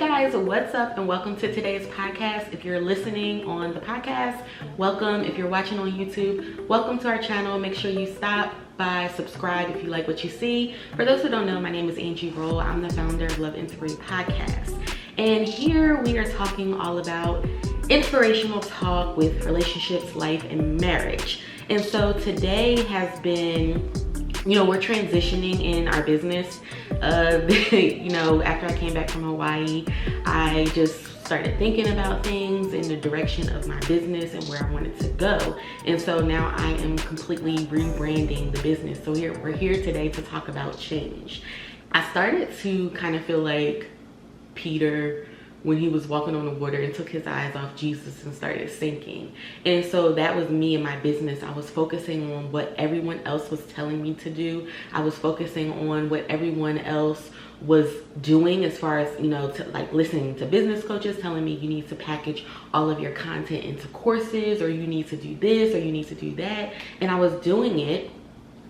guys, what's up and welcome to today's podcast. If you're listening on the podcast, welcome. If you're watching on YouTube, welcome to our channel. Make sure you stop by, subscribe if you like what you see. For those who don't know, my name is Angie. I'm the founder of Love Inspiry podcast, and here we are talking all about inspirational talk with relationships, life, and marriage. And so today has been, we're transitioning in our business. After I came back from Hawaii, I just started thinking about things in the direction of my business and where I wanted to go. And so now I am completely rebranding the business. So we're here today to talk about change. I started to kind of feel like Peter when he was walking on the water and took his eyes off Jesus and started sinking. And so that was me and my business. I was focusing on what everyone else was telling me to do. I was focusing on what everyone else was doing as far as, listening to business coaches telling me you need to package all of your content into courses, or you need to do this, or you need to do that. And I was doing it,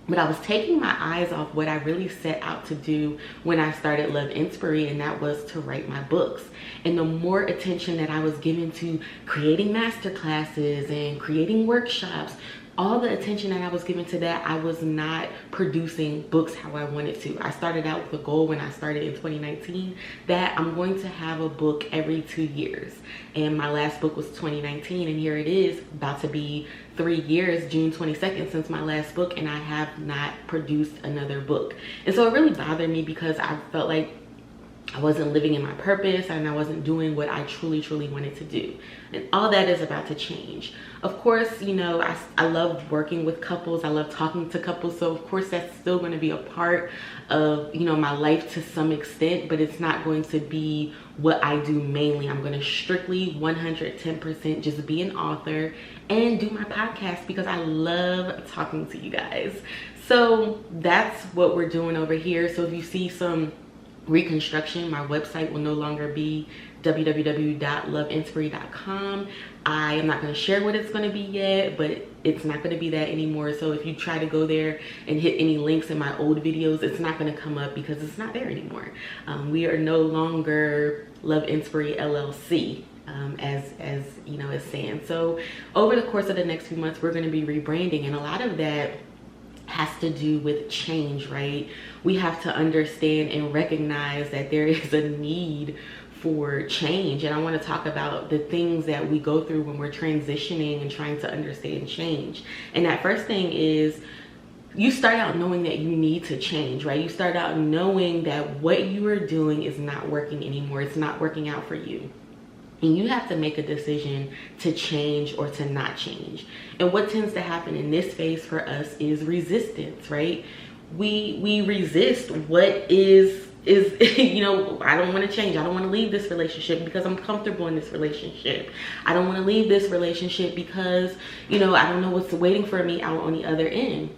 but I was taking my eyes off what I really set out to do when I started Love Inspiry, and that was to write my books. And the more attention that I was giving to creating masterclasses and creating workshops, all the attention that I was giving to that, I was not producing books how I wanted to. I started out with a goal when I started in 2019 that I'm going to have a book every 2 years. And my last book was 2019, and here it is about to be 3 years, June 22nd, since my last book, and I have not produced another book. And so it really bothered me because I felt like I wasn't living in my purpose and I wasn't doing what I truly wanted to do. And all that is about to change. Of course, I love working with couples. I love talking to couples. So of course that's still going to be a part of, my life to some extent, but it's not going to be what I do mainly. I'm going to strictly 110% just be an author and do my podcast because I love talking to you guys. So that's what we're doing over here. So if you see some reconstruction, my website will no longer be www.loveinspiry.com. I am not going to share what it's going to be yet, but it's not going to be that anymore. So if you try to go there and hit any links in my old videos, it's not going to come up because it's not there anymore. We are no longer Love Inspiry LLC. As it's saying. So over the course of the next few months, we're going to be rebranding, and a lot of that has to do with change, right? We have to understand and recognize that there is a need for change. And I want to talk about the things that we go through when we're transitioning and trying to understand change. And that first thing is, you start out knowing that you need to change, right? You start out knowing that what you are doing is not working anymore. It's not working out for you. And you have to make a decision to change or to not change. And what tends to happen in this phase for us is resistance, right? We resist what is I don't want to change. I don't want to leave this relationship because I'm comfortable in this relationship. I don't want to leave this relationship because, I don't know what's waiting for me out on the other end.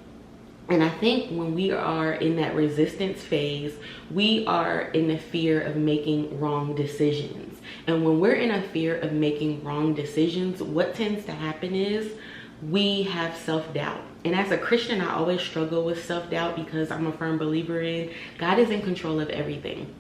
And I think when we are in that resistance phase, we are in the fear of making wrong decisions. And when we're in a fear of making wrong decisions, what tends to happen is we have self-doubt. And as a Christian, I always struggle with self-doubt because I'm a firm believer in God is in control of everything.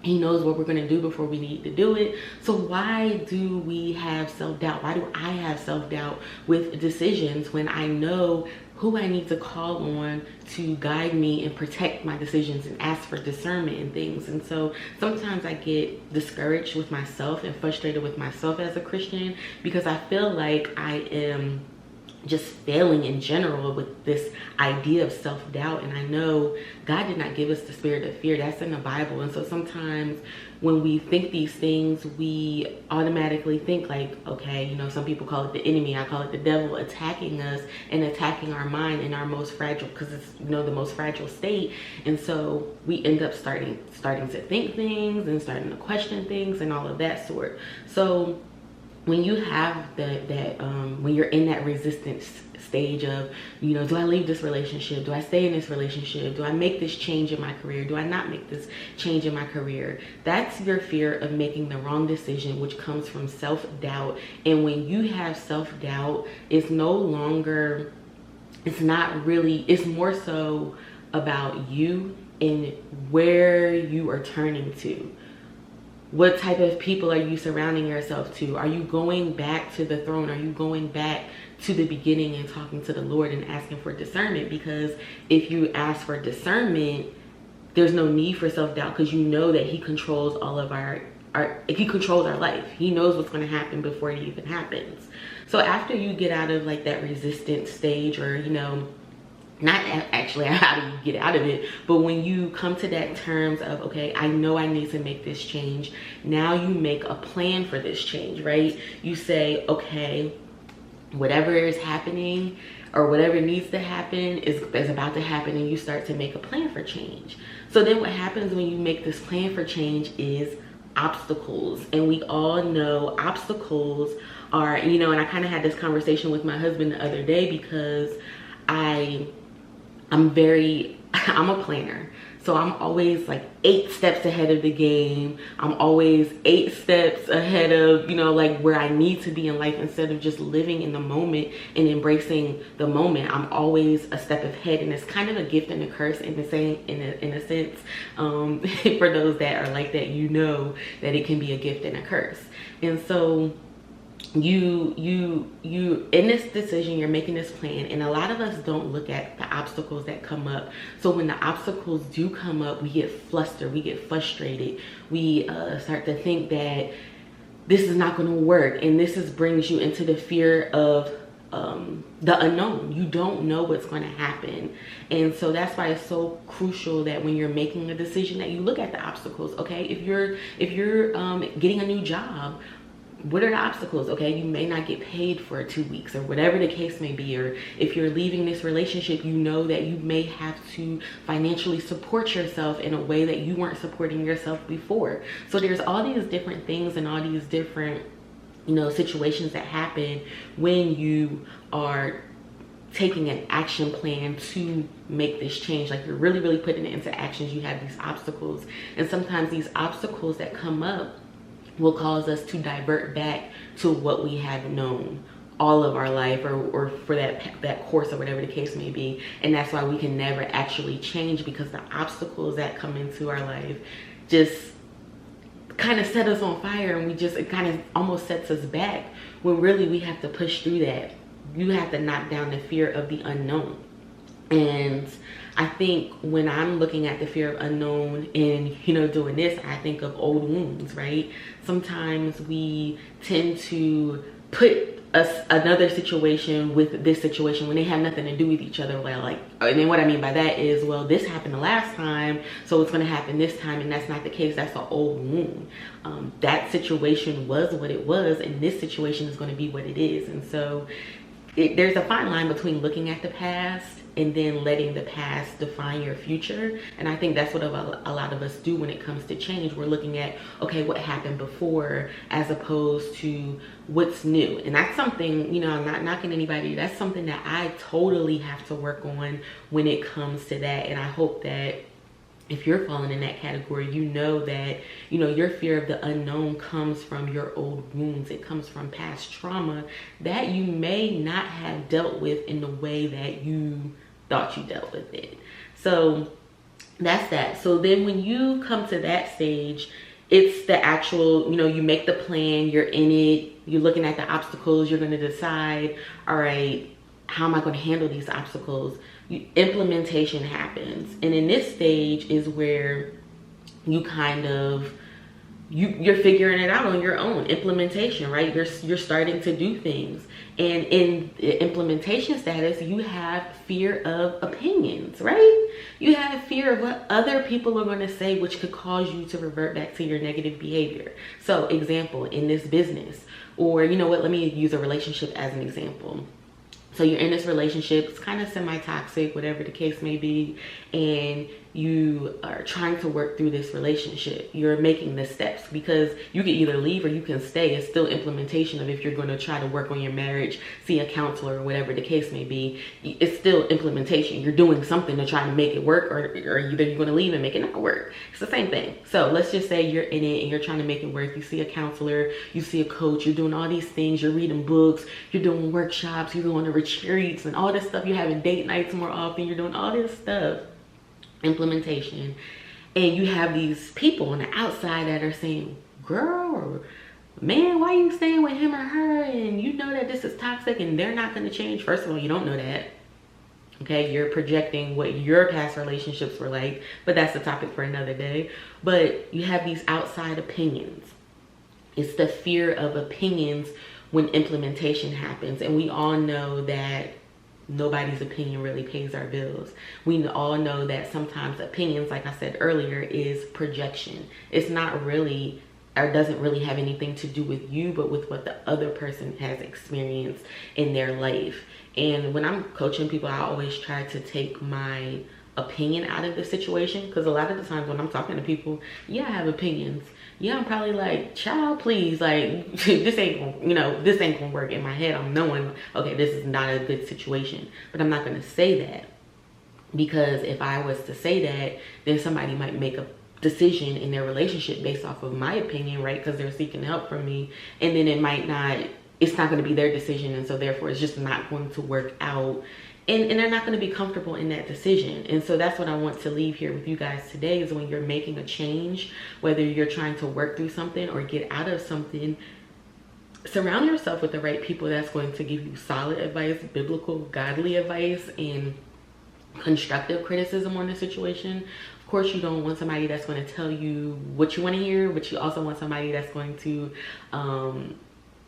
He knows what we're going to do before we need to do it. So why do we have self-doubt? Why do I have self-doubt with decisions when I know who I need to call on to guide me and protect my decisions and ask for discernment and things? And so sometimes I get discouraged with myself and frustrated with myself as a Christian because I feel like I am just failing in general with this idea of self-doubt. And I know God did not give us the spirit of fear. That's in the Bible. And so sometimes when we think these things, we automatically think like, okay, some people call it the enemy, I call it the devil attacking us and attacking our mind in our most fragile, because it's the most fragile state. And so we end up starting to think things and starting to question things and all of that sort. So when you have when you're in that resistance stage of, do I leave this relationship? Do I stay in this relationship? Do I make this change in my career? Do I not make this change in my career? That's your fear of making the wrong decision, which comes from self-doubt. And when you have self-doubt, it's more so about you and where you are turning to. What type of people are you surrounding yourself to? Are you going back to the throne? Are you going back to the beginning and talking to the Lord and asking for discernment? Because if you ask for discernment, there's no need for self-doubt, because you know that he controls all of he controls our life. He knows what's going to happen before it even happens. So after you get out of like that resistance stage, or, you know, not actually how do you get out of it, but when you come to that terms of, okay, I know I need to make this change. Now you make a plan for this change, right? You say, okay, whatever is happening or whatever needs to happen is about to happen, and you start to make a plan for change. So then what happens when you make this plan for change is obstacles. And we all know obstacles are, you know, and I kind of had this conversation with my husband the other day, because I'm a planner. So I'm always like 8 steps ahead of the game. I'm always 8 steps ahead of, you know, like where I need to be in life, instead of just living in the moment and embracing the moment. I'm always a step ahead, and it's kind of a gift and a curse in the same, in a sense. For those that are like that, you know that it can be a gift and a curse. And so you in this decision, you're making this plan, and a lot of us don't look at the obstacles that come up. So when the obstacles do come up, we get flustered, we get frustrated, we start to think that this is not going to work, and this brings you into the fear of the unknown. You don't know what's going to happen. And so that's why it's so crucial that when you're making a decision, that you look at the obstacles. Okay, if you're getting a new job, what are the obstacles? Okay, you may not get paid for 2 weeks, or whatever the case may be. Or if you're leaving this relationship, you know that you may have to financially support yourself in a way that you weren't supporting yourself before. So there's all these different things and all these different, you know, situations that happen when you are taking an action plan to make this change. Like, you're really putting it into actions. You have these obstacles, and sometimes these obstacles that come up will cause us to divert back to what we have known all of our life, or for that course, or whatever the case may be. And that's why we can never actually change, because the obstacles that come into our life just kind of set us on fire, and it kind of almost sets us back, when really we have to push through that. You have to knock down the fear of the unknown. And I think when I'm looking at the fear of unknown and, you know, doing this, I think of old wounds, right? Sometimes we tend to put another situation with this situation when they have nothing to do with each other. Well, like, and then what I mean by that is, well, this happened the last time, so it's going to happen this time. And that's not the case. That's an old wound. That situation was what it was, and this situation is going to be what it is. And so there's a fine line between looking at the past and then letting the past define your future. And I think that's what a lot of us do when it comes to change. We're looking at, okay, what happened before, as opposed to what's new. And that's something, you know, I'm not knocking anybody, that's something that I totally have to work on when it comes to that. And I hope that if you're falling in that category, you know that, you know, your fear of the unknown comes from your old wounds. It comes from past trauma that you may not have dealt with in the way that you thought you dealt with it. So that's that. So then when you come to that stage, it's the actual, you know, you make the plan, you're in it, you're looking at the obstacles, you're going to decide, all right, how am I going to handle these obstacles? Implementation happens. And in this stage is where you kind of, you're figuring it out on your own. Implementation, right? You're starting to do things. And in the implementation status, you have fear of opinions, right? You have fear of what other people are going to say, which could cause you to revert back to your negative behavior. So example, in this business, or you know what, let me use a relationship as an example. So you're in this relationship, it's kind of semi-toxic, whatever the case may be, and you are trying to work through this relationship. You're making the steps, because you can either leave or you can stay. It's still implementation of, if you're going to try to work on your marriage, see a counselor, or whatever the case may be, it's still implementation. You're doing something to try to make it work, or either you're going to leave and make it not work. It's the same thing. So let's just say you're in it and you're trying to make it work. You see a counselor, you see a coach, you're doing all these things, you're reading books, you're doing workshops, you're going to retreats and all this stuff, you're having date nights more often, you're doing all this stuff, implementation. And you have these people on the outside that are saying, girl or man, why are you staying with him or her, and you know that this is toxic and they're not going to change? First of all, you don't know that. Okay, you're projecting what your past relationships were like, but that's the topic for another day. But you have these outside opinions. It's the fear of opinions when implementation happens. And we all know that nobody's opinion really pays our bills. We all know that sometimes opinions, like I said earlier, is projection. It's not really, or doesn't really have anything to do with you, but with what the other person has experienced in their life. And when I'm coaching people, I always try to take my opinion out of the situation, because a lot of the times when I'm talking to people, yeah, I have opinions. Yeah, I'm probably like, child, please, like, this ain't gonna, you know, this ain't gonna work. In my head, I'm knowing, okay, this is not a good situation, but I'm not gonna say that, because if I was to say that, then somebody might make a decision in their relationship based off of my opinion, right? Because they're seeking help from me, and then it's not going to be their decision, and so therefore it's just not going to work out, and they're not going to be comfortable in that decision. And so that's what I want to leave here with you guys today, is when you're making a change, whether you're trying to work through something or get out of something, surround yourself with the right people that's going to give you solid advice, biblical, godly advice, and constructive criticism on the situation. Of course, you don't want somebody that's going to tell you what you want to hear, but you also want somebody that's going to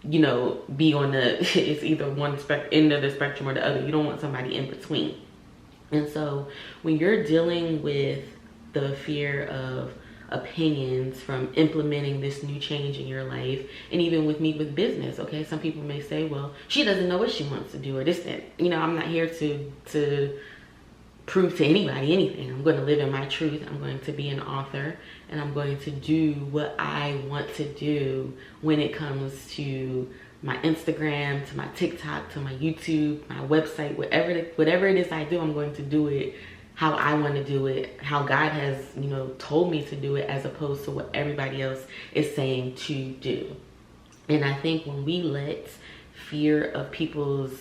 you know, be on the it's either one end of the spectrum or the other. You don't want somebody in between. And so when you're dealing with the fear of opinions from implementing this new change in your life, and even with me with business, okay, some people may say, well, she doesn't know what she wants to do, or this, that. You know, I'm not here to prove to anybody anything. I'm going to live in my truth. I'm going to be an author, and I'm going to do what I want to do when it comes to my Instagram, to my TikTok, to my YouTube, my website, whatever it is I do, I'm going to do it how I want to do it, how God has, you know, told me to do it, as opposed to what everybody else is saying to do. And I think when we let fear of people's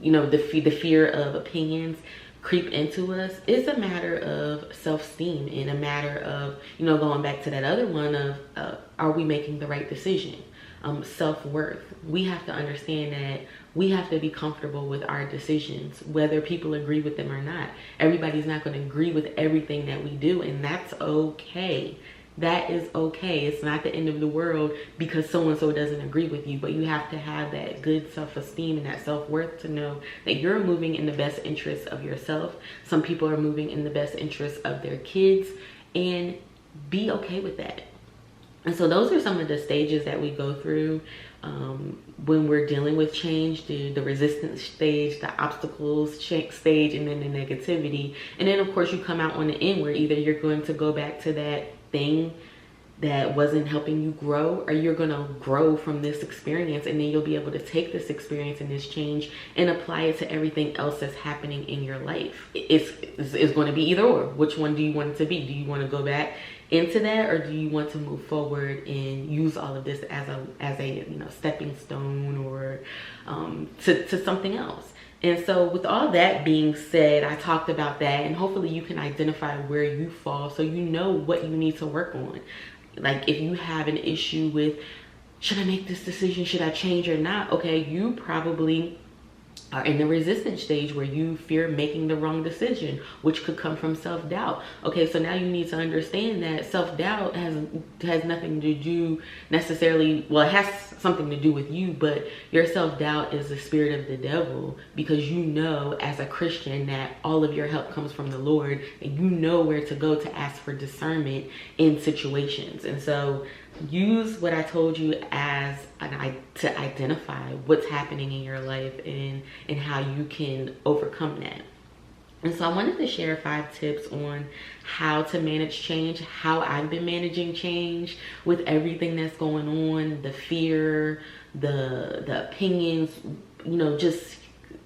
you know, the fear of opinions creep into us, it's a matter of self-esteem, and a matter of, you know, going back to that other one of are we making the right decision? Self-worth. We have to understand that we have to be comfortable with our decisions, whether people agree with them or not. Everybody's not going to agree with everything that we do, and that's okay. That is okay. It's not the end of the world because so-and-so doesn't agree with you, but you have to have that good self-esteem and that self-worth to know that you're moving in the best interest of yourself. Some people are moving in the best interest of their kids, and be okay with that. And so those are some of the stages that we go through when we're dealing with change: the resistance stage, the obstacles stage, and then the negativity. And then of course you come out on the end where either you're going to go back to that thing that wasn't helping you grow, or you're gonna grow from this experience, and then you'll be able to take this experience and this change and apply it to everything else that's happening in your life. It's going to be either or. Which one do you want it to be? Do you want to go back into that, or do you want to move forward and use all of this as a you know, stepping stone, or to something else? And so with all that being said, I talked about that, and hopefully you can identify where you fall so you know what you need to work on. Like if you have an issue with, should I make this decision? Should I change or not? Okay, you probably are in the resistance stage where you fear making the wrong decision, which could come from self-doubt. Okay, so now you need to understand that self-doubt has nothing to do necessarily, well, it has something to do with you, but your self-doubt is the spirit of the devil, because you know as a Christian that all of your help comes from the Lord, and you know where to go to ask for discernment in situations. And so use what I told you as to identify what's happening in your life and how you can overcome that. And so I wanted to share 5 tips on how to manage change, how I've been managing change with everything that's going on, the fear, the opinions, you know, just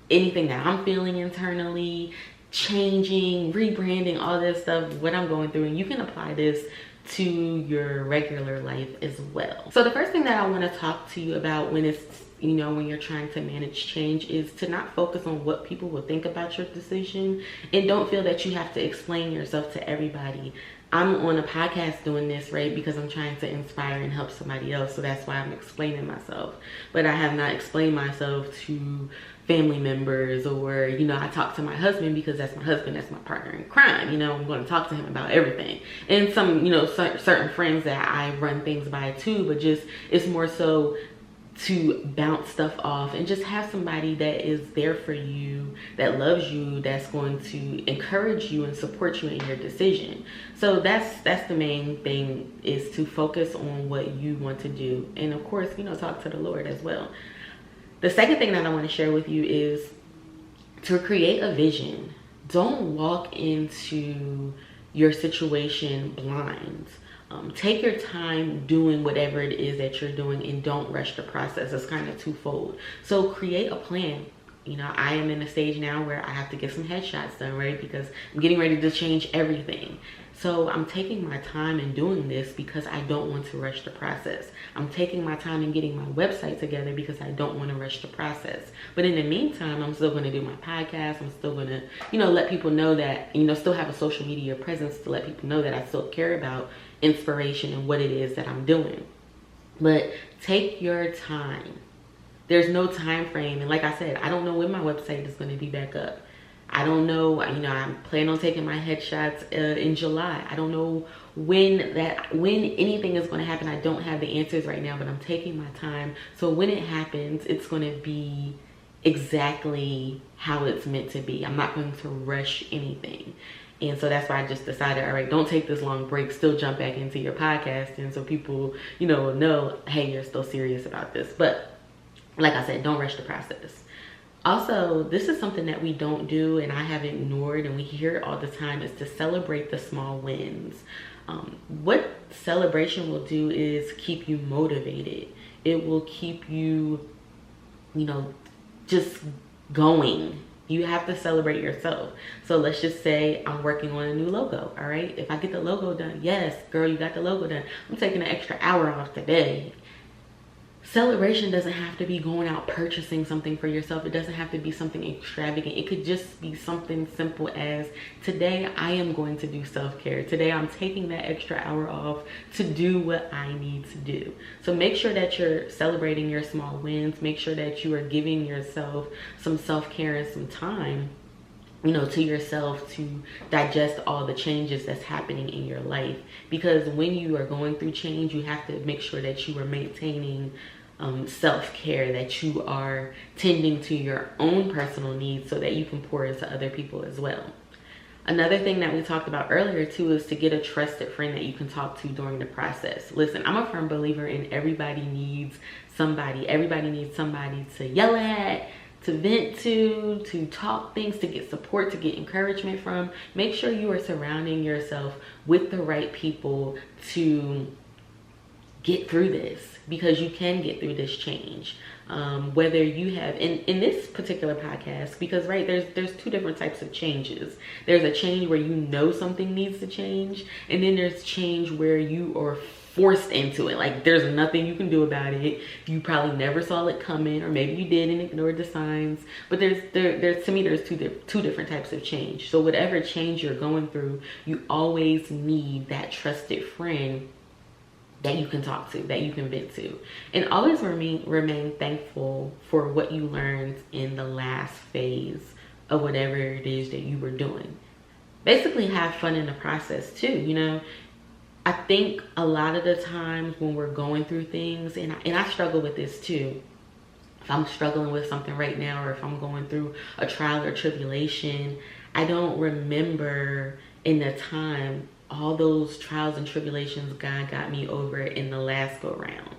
anything that I'm feeling internally, changing, rebranding, all this stuff, what I'm going through. And you can apply this to your regular life as well. So the first thing that I want to talk to you about when it's, you know, when you're trying to manage change, is to not focus on what people will think about your decision, and don't feel that you have to explain yourself to everybody. I'm on a podcast doing this, right, because I'm trying to inspire and help somebody else. So that's why I'm explaining myself. But I have not explained myself to family members, or, you know, I talk to my husband because that's my husband, that's my partner in crime. You know, I'm going to talk to him about everything. And some, you know, certain friends that I run things by too, but just, it's more so to bounce stuff off and just have somebody that is there for you, that loves you, that's going to encourage you and support you in your decision. So that's the main thing, is to focus on what you want to do, and of course, you know, talk to the Lord as well. The second thing that I want to share with you is to create a vision. Don't walk into your situation blind. Take your time doing whatever it is that you're doing, and don't rush the process. It's kind of twofold. So create a plan. You know, I am in a stage now where I have to get some headshots done, right? Because I'm getting ready to change everything. So I'm taking my time in doing this because I don't want to rush the process. I'm taking my time in getting my website together because I don't want to rush the process. But in the meantime, I'm still going to do my podcast. I'm still going to, you know, let people know that, you know, still have a social media presence to let people know that I still care about inspiration and what it is that I'm doing. But take your time. There's no time frame. And like I said, I don't know when my website is going to be back up. I don't know, you know, I'm planning on taking my headshots in July. I don't know when anything is going to happen. I don't have the answers right now, but I'm taking my time. So when it happens, it's going to be exactly how it's meant to be. I'm not going to rush anything. And so that's why I just decided, all right, don't take this long break, still jump back into your podcast. And so people, you know, hey, you're still serious about this. But like I said, don't rush the process. Also, this is something that we don't do, and I have ignored, and we hear it all the time, is to celebrate the small wins. What celebration will do is keep you motivated. It will keep you, you know, just going. You have to celebrate yourself. So let's just say I'm working on a new logo, all right? If I get the logo done, yes, girl, you got the logo done. I'm taking an extra hour off today. Celebration doesn't have to be going out purchasing something for yourself. It doesn't have to be something extravagant. It could just be something simple as, today I am going to do self-care. Today I'm taking that extra hour off to do what I need to do. So make sure that you're celebrating your small wins. Make sure that you are giving yourself some self-care and some time, you know, to yourself to digest all the changes that's happening in your life. Because when you are going through change, you have to make sure that you are maintaining self-care, that you are tending to your own personal needs so that you can pour into other people as well. Another thing that we talked about earlier too is to get a trusted friend that you can talk to during the process. Listen, I'm a firm believer in everybody needs somebody. Everybody needs somebody to yell at, to vent to talk things, to get support, to get encouragement from. Make sure you are surrounding yourself with the right people to get through this, because you can get through this change. Whether you have, in this particular podcast, because right, there's two different types of changes. There's a change where you know something needs to change, and then there's change where you are forced into it. Like there's nothing you can do about it. You probably never saw it coming, or maybe you did and ignored the signs. But there's to me, there's two different types of change. So whatever change you're going through, you always need that trusted friend that you can talk to, that you can vent to. And always remain thankful for what you learned in the last phase of whatever it is that you were doing. Basically have fun in the process too, you know. I think a lot of the times when we're going through things, and I struggle with this too. If I'm struggling with something right now, or if I'm going through a trial or tribulation, I don't remember in the time all those trials and tribulations God got me over in the last go round.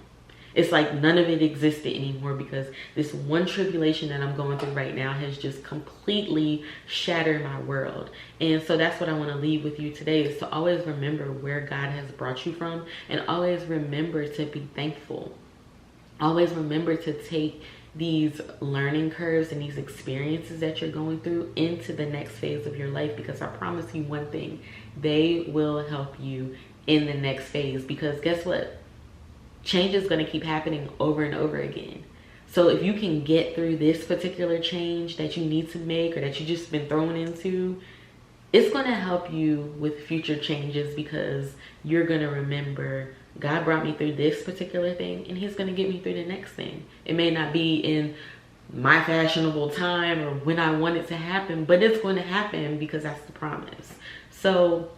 It's like none of it existed anymore, because this one tribulation that I'm going through right now has just completely shattered my world. And so that's what I want to leave with you today, is to always remember where God has brought you from, and always remember to be thankful. Always remember to take these learning curves and these experiences that you're going through into the next phase of your life, because I promise you one thing, they will help you in the next phase. Because guess what? Change is going to keep happening over and over again. So if you can get through this particular change that you need to make, or that you just been thrown into, it's going to help you with future changes, because you're going to remember God brought me through this particular thing and he's going to get me through the next thing. It may not be in my fashionable time or when I want it to happen, but it's going to happen because that's the promise. So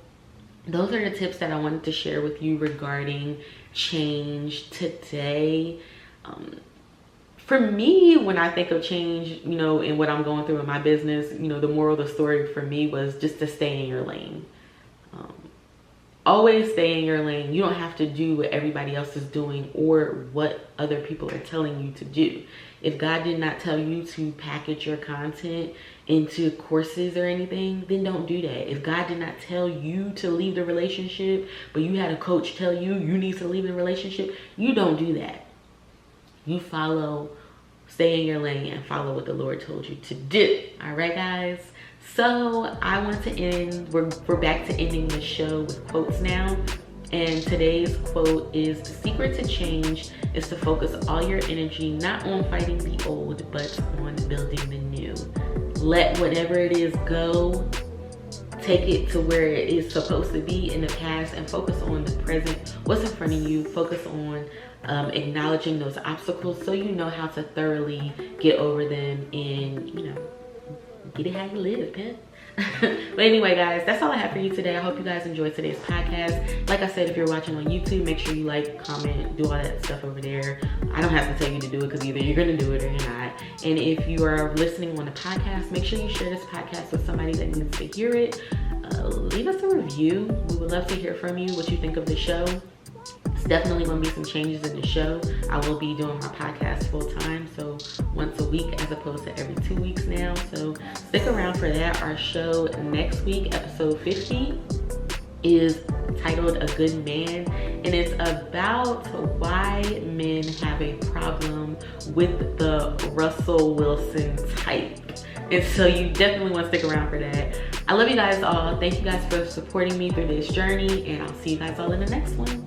those are the tips that I wanted to share with you regarding change today. For me, when I think of change, you know, and what I'm going through in my business, you know, the moral of the story for me was just to stay in your lane. Always stay in your lane. You don't have to do what everybody else is doing or what other people are telling you to do. If God did not tell you to package your content into courses or anything, then don't do that. If God did not tell you to leave the relationship, but you had a coach tell you you need to leave the relationship, you don't do that. You follow, stay in your lane and follow what the Lord told you to do. All right, guys? So I want to end, we're back to ending the show with quotes now. And today's quote is, the secret to change is to focus all your energy not on fighting the old, but on building the new. Let whatever it is go. Take it to where it is supposed to be in the past and focus on the present, what's in front of you. Focus on acknowledging those obstacles so you know how to thoroughly get over them and, you know, get it how you live, man. But anyway, guys, that's all I have for you today. I hope you guys enjoyed today's podcast. Like I said, if you're watching on YouTube, make sure you like, comment, do all that stuff over there. I don't have to tell you to do it because either you're going to do it or you're not. And if you are listening on a podcast, make sure you share this podcast with somebody that needs to hear it. Leave us a review. We would love to hear from you, what you think of the show. It's definitely going to be some changes in the show. I will be doing my podcast full time, so once a week as opposed to every 2 weeks now. So stick around for that. Our show next week, episode 50, is titled A Good Man, and it's about why men have a problem with the Russell Wilson type. And so you definitely want to stick around for that. I love you guys all. Thank you guys for supporting me through this journey, and I'll see you guys all in the next one.